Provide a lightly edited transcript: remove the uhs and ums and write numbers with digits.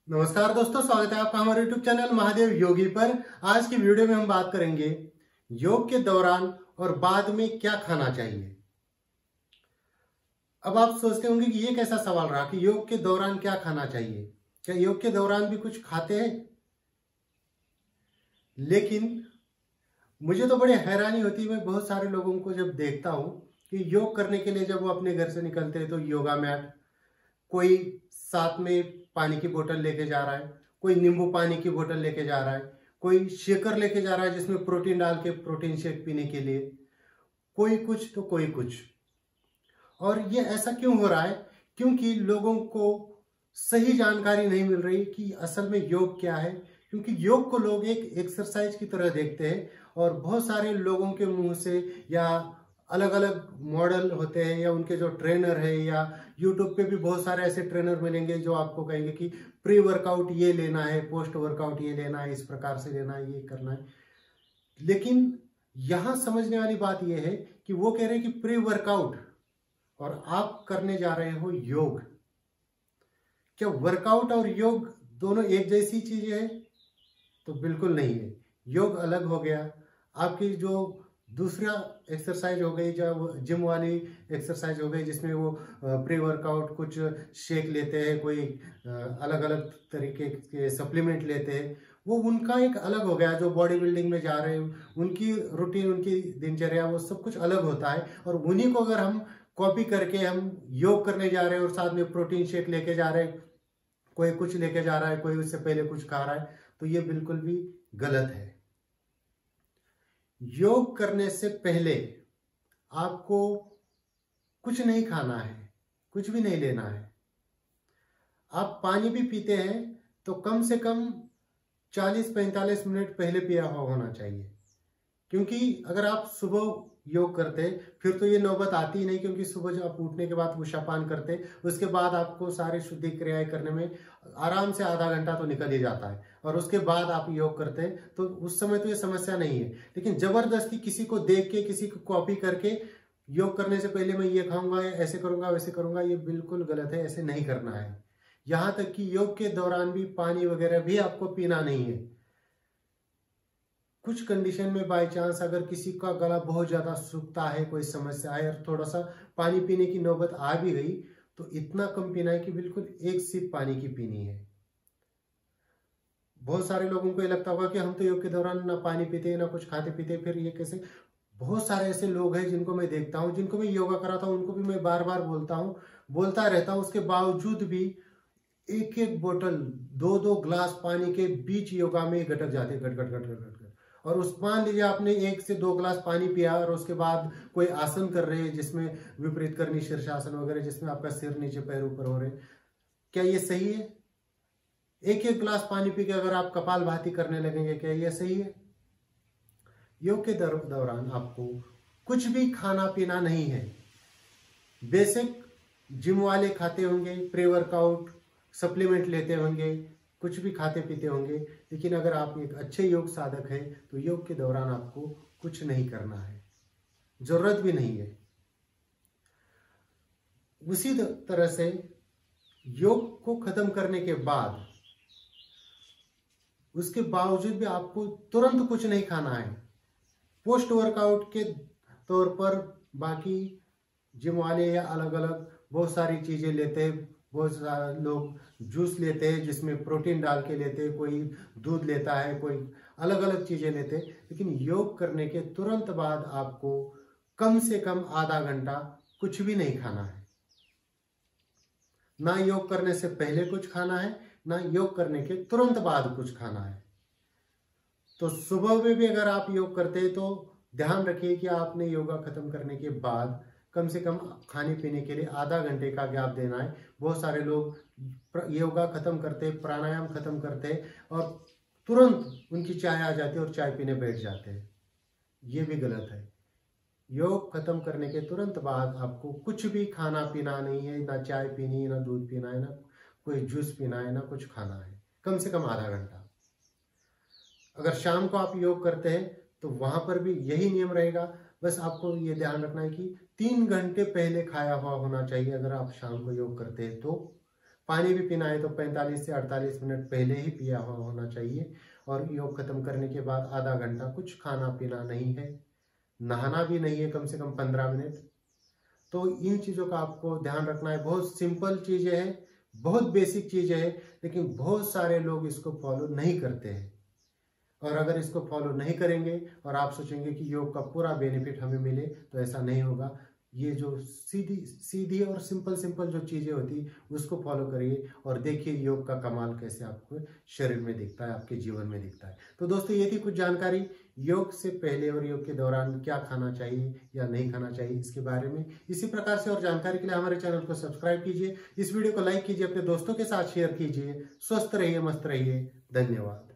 नमस्कार दोस्तों, स्वागत है आपका हमारे YouTube चैनल महादेव योगी पर। आज की वीडियो में हम बात करेंगे योग के दौरान और बाद में क्या खाना चाहिए। अब आप सोचते होंगे कि ये कैसा सवाल रहा कि योग के दौरान क्या खाना चाहिए। क्या योग के दौरान भी कुछ खाते हैं? लेकिन मुझे तो बड़ी हैरानी होती है, मैं बहुत सारे लोगों को जब देखता हूं कि योग करने के लिए जब वो अपने घर से निकलते हैं तो योगा मैट, कोई साथ में पानी की बोतल लेके जा रहा है, कोई नींबू पानी की बोतल लेके जा रहा है, कोई शेकर लेके जा रहा है जिसमें प्रोटीन डाल के प्रोटीन शेक पीने के लिए, कोई कुछ तो कोई कुछ। और ये ऐसा क्यों हो रहा है? क्योंकि लोगों को सही जानकारी नहीं मिल रही कि असल में योग क्या है। क्योंकि योग को लोग एक एक्सरसाइज की तरह देखते हैं और बहुत सारे लोगों के मुंह से या अलग अलग मॉडल होते हैं या उनके जो ट्रेनर है या यूट्यूब पे भी बहुत सारे ऐसे ट्रेनर मिलेंगे जो आपको कहेंगे कि प्री वर्कआउट ये लेना है, पोस्ट वर्कआउट ये लेना है, इस प्रकार से लेना है, ये करना है। लेकिन यहां समझने वाली बात यह है कि वो कह रहे हैं कि प्री वर्कआउट और आप करने जा रहे हो योग। क्या वर्कआउट और योग दोनों एक जैसी चीजें है? तो बिल्कुल नहीं है। योग अलग हो गया, आपकी जो दूसरा एक्सरसाइज हो गई, जो जिम वाली एक्सरसाइज हो गई जिसमें वो प्री वर्कआउट कुछ शेक लेते हैं, कोई अलग अलग तरीके के सप्लीमेंट लेते हैं, वो उनका एक अलग हो गया। जो बॉडी बिल्डिंग में जा रहे हैं उनकी रूटीन, उनकी दिनचर्या, वो सब कुछ अलग होता है। और उन्हीं को अगर हम कॉपी करके हम योग करने जा रहे हैं और साथ में प्रोटीन शेक लेके जा रहे हैं, कोई कुछ लेके जा रहा है, कोई उससे पहले कुछ खा रहा है, तो ये बिल्कुल भी गलत है। योग करने से पहले आपको कुछ नहीं खाना है, कुछ भी नहीं लेना है। आप पानी भी पीते हैं तो कम से कम 40-45 मिनट पहले पिया हुआ होना चाहिए। क्योंकि अगर आप सुबह योग करते फिर तो ये नौबत आती ही नहीं, क्योंकि सुबह जब आप उठने के बाद उषापान करते उसके बाद आपको सारी शुद्धि क्रियाएं करने में आराम से आधा घंटा तो निकल ही जाता है, और उसके बाद आप योग करते हैं तो उस समय तो ये समस्या नहीं है। लेकिन जबरदस्ती किसी को देख के, किसी को कॉपी करके योग करने से पहले मैं ये खाऊंगा, ऐसे करूंगा, वैसे करूंगा, ये बिल्कुल गलत है। ऐसे नहीं करना है। यहां तक कि योग के दौरान भी पानी वगैरह भी आपको पीना नहीं है। कुछ कंडीशन में बाय चांस अगर किसी का गला बहुत ज्यादा सूखता है, कोई समस्या है और थोड़ा सा पानी पीने की नौबत आ भी गई, तो इतना कम पीना है कि बिल्कुल एक सिप पानी की पीनी है। बहुत सारे लोगों को ये लगता होगा कि हम तो योग के दौरान ना पानी पीते ना कुछ खाते पीते, फिर ये कैसे? बहुत सारे ऐसे लोग हैं जिनको मैं देखता हूं, जिनको मैं योगा कराता हूं, उनको भी मैं बार बार बोलता रहता हूं, उसके बावजूद भी एक एक बोतल, दो दो ग्लास पानी के बीच योगा में गटक जाते, गट गट गट गट गट गट। और उस मान लीजिए आपने 1 से 2 ग्लास पानी पिया और उसके बाद कोई आसन कर रहे हैं जिसमें विपरीत करनी शीर्षासन वगैरह, जिसमें आपका सिर नीचे पैर ऊपर हो रहे, क्या ये सही है? एक एक ग्लास पानी पी के अगर आप कपालभाति करने लगेंगे, क्या ये सही है? योग के दौरान आपको कुछ भी खाना पीना नहीं है। बेसिक जिम वाले खाते होंगे, प्री वर्कआउट सप्लीमेंट लेते होंगे, कुछ भी खाते पीते होंगे, लेकिन अगर आप एक अच्छे योग साधक हैं तो योग के दौरान आपको कुछ नहीं करना है, जरूरत भी नहीं है। उसी तरह से योग को खत्म करने के बाद, उसके बावजूद भी आपको तुरंत कुछ नहीं खाना है। पोस्ट वर्कआउट के तौर पर बाकी जिम वाले या अलग अलग बहुत सारी चीजें लेते हैं। बहुत सारे लोग जूस लेते हैं जिसमें प्रोटीन डाल के लेते हैं, कोई दूध लेता है, कोई अलग अलग चीजें लेते हैं। लेकिन योग करने के तुरंत बाद आपको कम से कम आधा घंटा कुछ भी नहीं खाना है। ना योग करने से पहले कुछ खाना है, ना योग करने के तुरंत बाद कुछ खाना है। तो सुबह में भी अगर आप योग करते हैं तो ध्यान रखिए कि आपने योगा खत्म करने के बाद कम से कम खाने पीने के लिए आधा घंटे का गैप देना है। बहुत सारे लोग योगा खत्म करते, प्राणायाम खत्म करते और तुरंत उनकी चाय आ जाती है और चाय पीने बैठ जाते हैं। ये भी गलत है। योग खत्म करने के तुरंत बाद आपको कुछ भी खाना पीना नहीं है, ना चाय पीनी है, ना दूध पीना है, ना कोई जूस पीना है, ना कुछ खाना है। कम से कम आधा घंटा। अगर शाम को आप योग करते हैं तो वहां पर भी यही नियम रहेगा। बस आपको ये ध्यान रखना है कि 3 घंटे पहले खाया हुआ होना चाहिए अगर आप शाम को योग करते हैं तो। पानी भी पीना है तो 45 से 48 मिनट पहले ही पिया होना चाहिए। और योग खत्म करने के बाद आधा घंटा कुछ खाना पीना नहीं है, नहाना भी नहीं है कम से कम 15 मिनट। तो इन चीज़ों का आपको ध्यान रखना है। बहुत सिंपल चीज़ें हैं, बहुत बेसिक चीज़ें हैं, लेकिन बहुत सारे लोग इसको फॉलो नहीं करते हैं। और अगर इसको फॉलो नहीं करेंगे और आप सोचेंगे कि योग का पूरा बेनिफिट हमें मिले, तो ऐसा नहीं होगा। ये जो सीधी सीधी और सिंपल सिंपल जो चीज़ें होती उसको फॉलो करिए और देखिए योग का कमाल कैसे आपको शरीर में दिखता है, आपके जीवन में दिखता है। तो दोस्तों ये थी कुछ जानकारी योग से पहले और योग के दौरान क्या खाना चाहिए या नहीं खाना चाहिए इसके बारे में। इसी प्रकार से और जानकारी के लिए हमारे चैनल को सब्सक्राइब कीजिए, इस वीडियो को लाइक कीजिए, अपने दोस्तों के साथ शेयर कीजिए। स्वस्थ रहिए, मस्त रहिए। धन्यवाद।